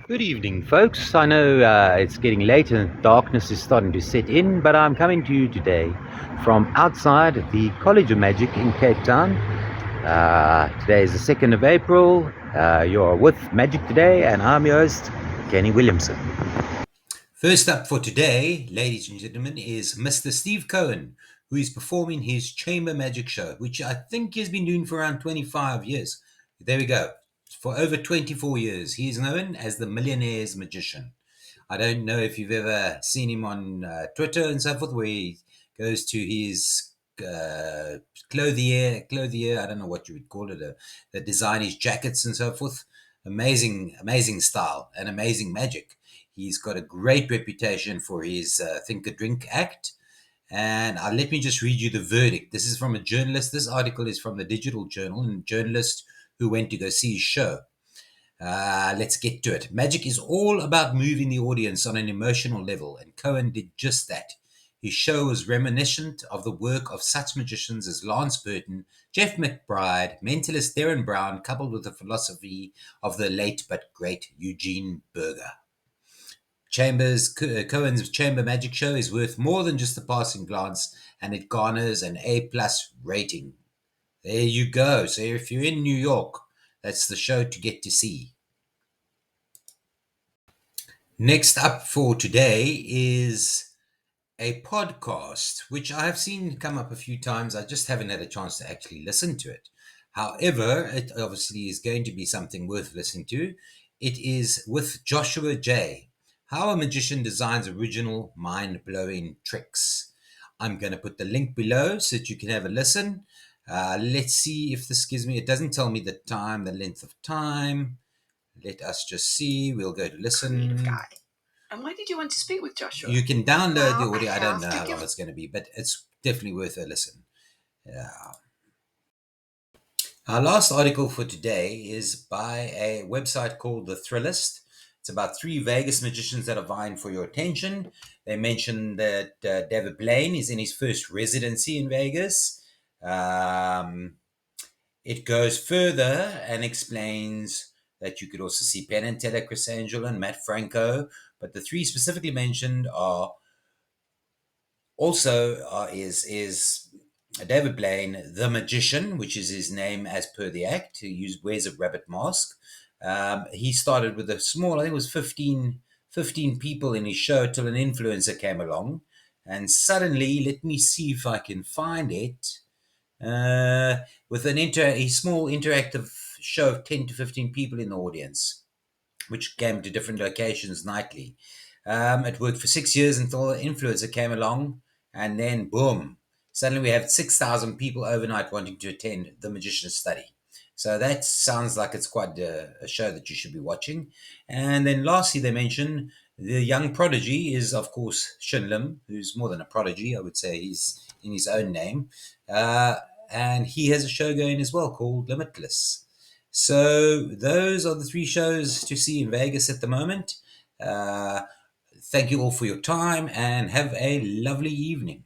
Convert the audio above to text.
Good evening, folks. I know it's getting late and darkness is starting to set in, but I'm coming to you today from outside the College of Magic in Cape Town. Today is the 2nd of April. You're with Magic Today, and I'm your host, Kenny Williamson. First up for today, ladies and gentlemen, is Mr. Steve Cohen, who is performing his Chamber Magic show, which I think he's been doing for around 25 years. There we go. For over 24 years, he is known as the Millionaires magician. I don't know if you've ever seen him on Twitter and so forth, where he goes to his uh, clothier. I don't know what you would call it, that design his jackets and so forth. Amazing style and amazing magic. He's got a great reputation for his Think a Drink act. And let me just read you the verdict. This is from a journalist. This article is from the Digital Journal, and a journalist who went to go see his show. Let's get to it. Magic is all about moving the audience on an emotional level, and Cohen did just that. His show was reminiscent of the work of such magicians as Lance Burton, Jeff McBride, mentalist Darren Brown, coupled with the philosophy of the late but great Eugene Berger. Cohen's Chamber Magic Show is worth more than just a passing glance, and it garners an A+ rating. There you go. So if you're in New York, that's the show to get to see. Next up for today is a podcast, which I have seen come up a few times. I just haven't had a chance to actually listen to it. However, it obviously is going to be something worth listening to. It is with Joshua J. How a Magician Designs Original Mind Blowing Tricks. I'm going to put the link below so that you can have a listen. Let's see if this gives me, it doesn't tell me the time, the length of time. Let us just see. We'll go to listen. Guy. And why did you want to speak with Joshua? You can download the audio. I don't know how long it's going to be, but it's definitely worth a listen. Yeah. Our last article for today is by a website called The Thrillist. It's about 3 Vegas magicians that are vying for your attention. They mention that David Blaine is in his first residency in Vegas. It goes further and explains that you could also see Penn and Teller, Chris Angel, and Matt Franco. But the 3 specifically mentioned are also is David Blaine, the magician, which is his name as per the act. He wears a rabbit mask. He started with a small, I think it was 15 people in his show till an influencer came along. And suddenly, let me see if I can find it. With a small interactive show of 10 to 15 people in the audience, which came to different locations nightly. It worked for 6 years until the influencer came along, and then boom, suddenly we have 6,000 people overnight wanting to attend the magician's study. So that sounds like it's quite a show that you should be watching. And then lastly, they mention the young prodigy is, of course, Shin Lim, who's more than a prodigy. I would say he's in his own name. And he has a show going as well called Limitless. So those are the 3 shows to see in Vegas at the moment. Thank you all for your time and have a lovely evening.